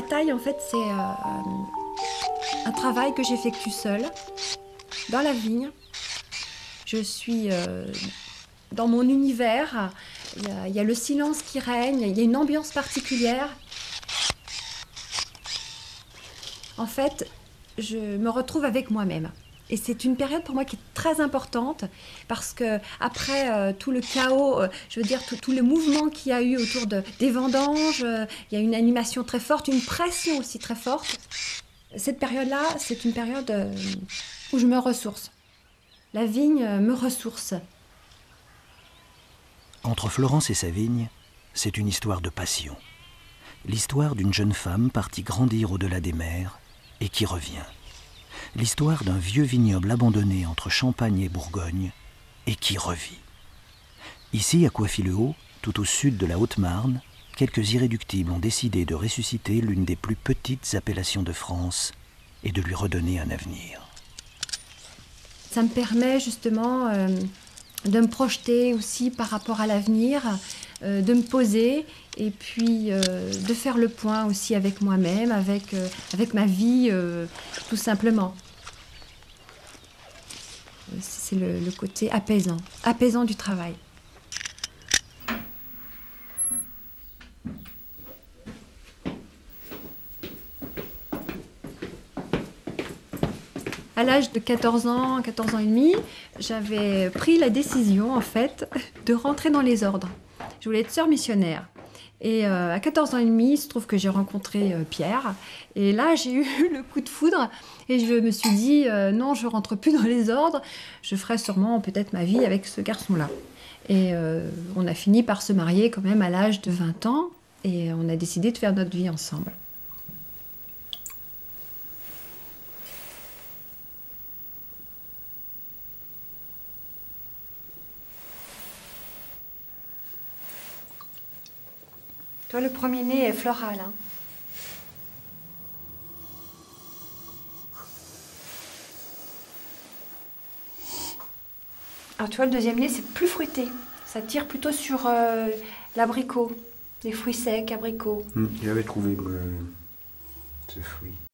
La taille, en fait, c'est un travail que j'effectue seule, dans la vigne. Je suis dans mon univers, il y a le silence qui règne, il y a une ambiance particulière. En fait, je me retrouve avec moi-même. Et c'est une période pour moi qui est très importante parce que après tout le chaos, je veux dire tous les mouvements qu'il y a eu autour des vendanges, il y a une animation très forte, une pression aussi très forte. Cette période-là, c'est une période où je me ressource. La vigne me ressource. Entre Florence et sa vigne, c'est une histoire de passion. L'histoire d'une jeune femme partie grandir au-delà des mers et qui revient. L'histoire d'un vieux vignoble abandonné entre Champagne et Bourgogne et qui revit. Ici, à Coiffy-le-Haut, tout au sud de la Haute-Marne, quelques irréductibles ont décidé de ressusciter l'une des plus petites appellations de France et de lui redonner un avenir. Ça me permet justement de me projeter aussi par rapport à l'avenir, de me poser et puis de faire le point aussi avec moi-même, avec ma vie, tout simplement. C'est le côté apaisant du travail. À l'âge de 14 ans et demi, j'avais pris la décision, en fait, de rentrer dans les ordres. Je voulais être sœur missionnaire. Et à 14 ans et demi, il se trouve que j'ai rencontré Pierre. Et là, j'ai eu le coup de foudre. Et je me suis dit, non, je ne rentre plus dans les ordres. Je ferai sûrement peut-être ma vie avec ce garçon-là. Et on a fini par se marier quand même à l'âge de 20 ans. Et on a décidé de faire notre vie ensemble. Toi, le premier-né est floral. Hein. Alors, tu vois, le deuxième-né, c'est plus fruité. Ça tire plutôt sur l'abricot, les fruits secs, abricots. J'avais trouvé ce fruit.